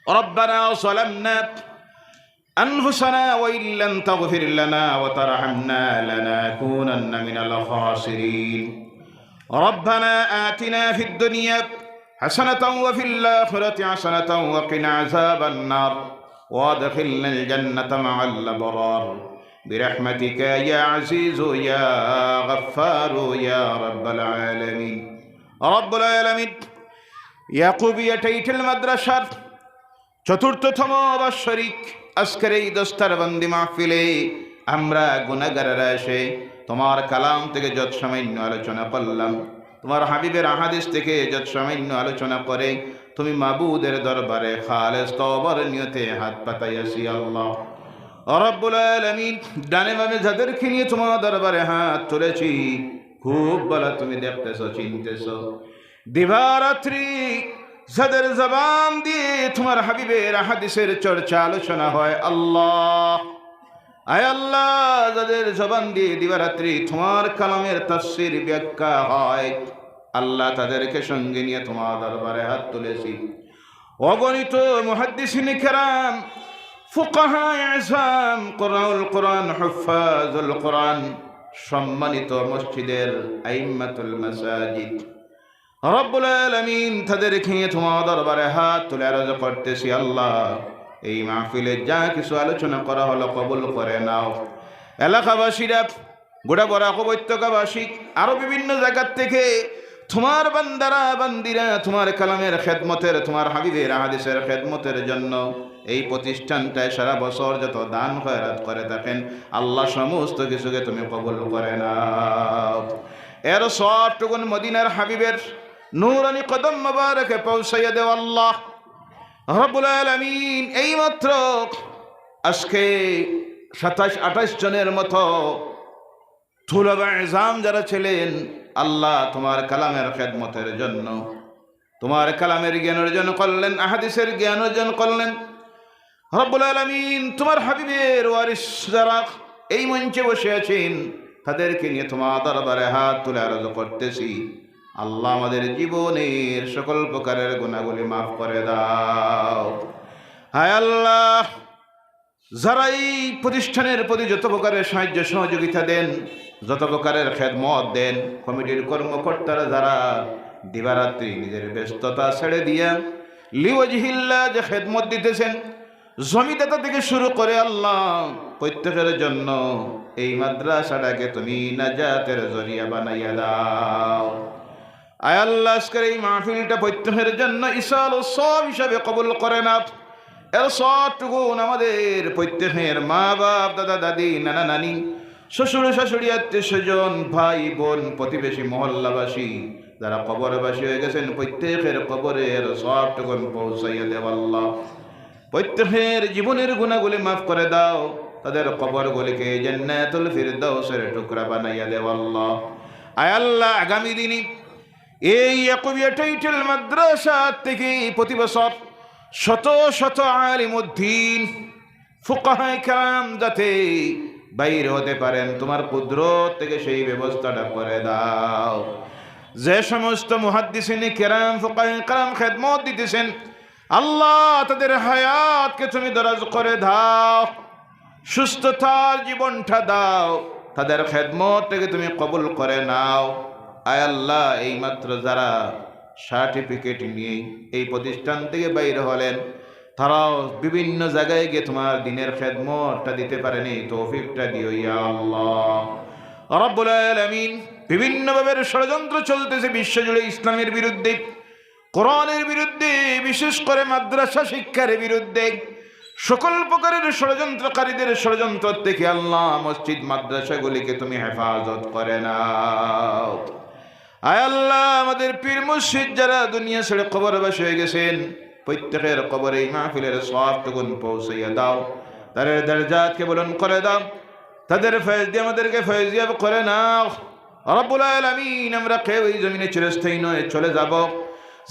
ربنا ظلمنا أنفسنا وإن لم تغفر لنا وترحمنا لنكونن من الخاسرين ربنا آتنا في الدنيا حسنة وفي الآخرة حسنة وقنا عذاب النار وادخلنا الجنة مع الأبرار برحمتك يا عزيز يا غفار يا رب العالمين رب العالمين Yakubia title মাদ্রাসার চতুর্থতম বার্ষিক আজকের এই দস্তারবন্দি মাহফিলে আমরা গুনাহগাররা এসে তোমার কালাম থেকে যত সামান্য আলোচনা করলাম, তোমার হাবিবের আহাদিস থেকে যত সামান্য আলোচনা করে তুমি মাবুদের দরবারে খালেস তওবার নিয়তে হাত পাতাইয়াছি। আল্লাহ রব্বুল আলামিন, ডানে বামে যাদেরকে নিয়ে তোমার দরবারে হাত তুলেছি খুব ভালো তুমি দেখতেছো, চিনতেছো। দিবারাত্রি যাদের জবান দিয়ে তোমার হাবিবের হাদিসের চর্চা আলোচনা হয়, আল্লাহ আয় আল্লাহ, যাদের জবান দিয়ে দিবারাত্রি তোমার কালামের তাফসীর ব্যাখ্যা হয়, আল্লাহ তাদেরকে সঙ্গে নিয়ে তোমার দরবারে হাত তুলেছি। অগণিত মুহাদ্দিসিন কেরাম, ফুকাহায়ে আযম, কুরআনুল কোরআন, হুফাজুল কোরআন, সম্মানিত মসজিদের আইম্মাতুল মাসাজিদ, রব্বুল আলামিন তাদেরকে নিয়ে তোমার দরবারে হাত তুলে আরজ করতেছি। আল্লাহ এই মাহফিলে যা কিছু আলোচনা করা হলো কবুল করে নাও। এলাকাবাসীরা, গোটা বরাক উপত্যকাবাসী, আরো বিভিন্ন জায়গার থেকে তোমার বান্দারা বান্দিরা তোমার কালামের খেদমতের, তোমার হাবিবের হাদিসের খেদমতের জন্য এই প্রতিষ্ঠানটায় সারা বছর যত দান খয়রাত করে থাকেন, আল্লাহ সমস্ত কিছুকে তুমি কবুল করে নাও। এর সবটুকুন মদিনার হাবিবের নূরানি কদম মোবারকে পৌঁছাইয়া দেও আল্লাহ রব্বুল আলামিন। এইমাত্র আজকে 27-28 জনের মতো তুলাবা ইজাম যারা ছিলেন, আল্লাহ তোমার কালামের খেদমতের জন্য, তোমার কালামের জ্ঞান অর্জন করলেন, আহাদিসের জ্ঞান অর্জন করলেন রব্বুল আলামিন। তোমার হাবিবের ওয়ারিস যারা এই মঞ্চে বসে আছেন, তাদেরকে নিয়ে তোমার দরবারে হাত তুলে আরজ করতেছি। আল্লাহ আমাদের জীবনের সকল প্রকারের গুনাহগুলি মাফ করে দাও। হায় আল্লাহ, যারা এই প্রতিষ্ঠানের প্রতি যত প্রকারের সাহায্য সহযোগিতা দেন, যত প্রকারের খেদমত দেন, কমিটির কর্মকর্তারা যারা দিবারাত্রি নিজের ব্যস্ততা ছেড়ে দিয়া লিওয়াজহিল্লাহ যে খেদমত দিতেছেন, জমিদাতা থেকে শুরু করে আল্লাহ প্রত্যেকের জন্য এই মাদ্রাসাটাকে তুমি নাজাতের জরিয়া বানাইয়া দাও। আয় আল্লাহ, আজকের এই মাহফিলটা প্রত্যেকের জন্য ইসাল ও সব হিসাবে কবুল করে না। এর সবটুকুন আমাদের প্রত্যেকের মা বাপ, দাদা দাদি, নানা নানি, শ্বশুর শাশুড়ি, আত্মীয় স্বজন, ভাই বোন, প্রতিবেশী, মহল্লাবাসী যারা কবরবাসী হয়ে গেছেন, প্রত্যেকের কবরের সবটুকুন পৌঁছাইয়া দেও আল্লাহ। প্রত্যেকের জীবনের গুনাহগুলি মাফ করে দাও, তাদের কবরগুলিকে জান্নাতুল ফিরদাউসের টুকরা বানাইয়া দেও আল্লাহ। আয় আল্লাহ, আগামী দিনে এই ইয়াকুবিয়া টাইটেল মাদ্রাসা থেকে প্রতি বছর শত শত আলিমুদ্দিন, ফুকাহায়ে কেরাম যাতে বাইর হতে পারেন, তোমার কুদরত থেকে সেই ব্যবস্থাটা করে দাও। যে সমস্ত মুহাদ্দিসিনে কেরাম, ফুকাহায়ে কেরাম খেদমত দিতেছেন, আল্লাহ তাদের হায়াতকে তুমি দরাজ করে দাও, সুস্থতার জীবনটা দাও, তাদের খেদমত থেকে তুমি কবুল করে নাও। আয় আল্লাহ, এইমাত্র যারা সার্টিফিকেট নিয়ে এই প্রতিষ্ঠান থেকে বাইরে হলেন, তারাও বিভিন্ন জায়গায় গিয়ে তোমার দিনের খেদমতটা দিতে পারেনি, তৌফিকটা দিও ইয়া আল্লাহ রব্বুল আলামিন। বিভিন্নভাবে ষড়যন্ত্র চলতেছে বিশ্বজুড়ে ইসলামের বিরুদ্ধে, কোরআনের বিরুদ্ধে, বিশেষ করে মাদ্রাসা শিক্ষার বিরুদ্ধে। সকল প্রকারের ষড়যন্ত্রকারীদের ষড়যন্ত্র থেকে আল্লাহ মসজিদ মাদ্রাসাগুলিকে তুমি হেফাজত করে নাও। আয় আল্লাহ, আমাদের পীর মুর্শিদ যারা দুনিয়া ছেড়ে কবরবাসী হয়ে গেছেন, প্রত্যেকের কবরে এই মাহফিলের সওয়াবটুকুন পৌঁছাইয়া দাও, তাদের দরজাতকে বুলন্দ করে দাও, তাদের ফয়েজ দিয়ে আমাদেরকে ফয়েজিয়াব করে নাও রব্বুল আলামিন। আমরা কেউ এই জমিনে চিরস্থায়ী নয়, চলে যাব।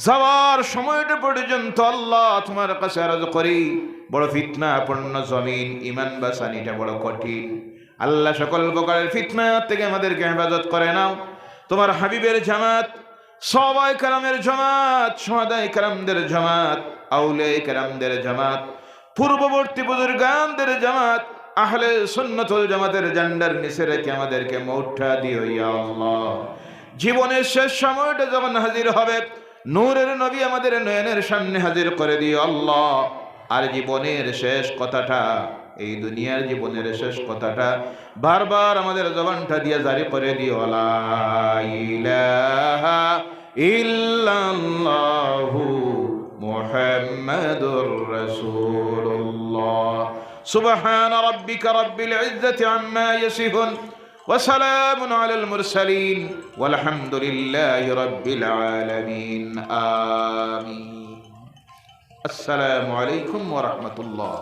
যাওয়ার সময়টা পর্যন্ত আল্লাহ তোমার কাছে আরজ করি, বড় ফিতনাপূর্ণ জমিন, ইমান বাঁচানিটা বড় কঠিন। আল্লাহ সকল প্রকারের ফিতনা থেকে আমাদেরকে হেফাজত করে নাও। তোমার হাবিবের জামাত, সাহাবায়ে কেরামের জামাত, শুহাদায়ে কেরামদের জামাত, আউলিয়া কেরামদের জামাত, পূর্ববর্তী বুজুর্গানদের জামাত, আহলে সুন্নাতুল জামাতের ঝান্ডার নিচে রেখে আমাদেরকে মৌঠা দিও ইয়া আল্লাহ। জীবনের শেষ সময়টা যখন হাজির হবে, নূরের নবী আমাদের নয়নের সামনে হাজির করে দিও আল্লাহ। আর জীবনের শেষ কথাটা, এই দুনিয়ার জীবনের শেষ কথাটা বারবার আমাদের জবানটা দিয়ে জারি করে দিও, লা ইলাহা ইল্লাল্লাহু মুহাম্মাদুর রাসূলুল্লাহ। সুবহানা রাব্বিকা রাব্বিল ইজ্জাতি আম্মা ইয়াসিফুন ওয়া সালামুন আলাল মুরসালিন ওয়ালহামদুলিল্লাহি রাব্বিল আলামিন। আমিন। আসসালামু আলাইকুম ওয়া রাহমাতুল্লাহ।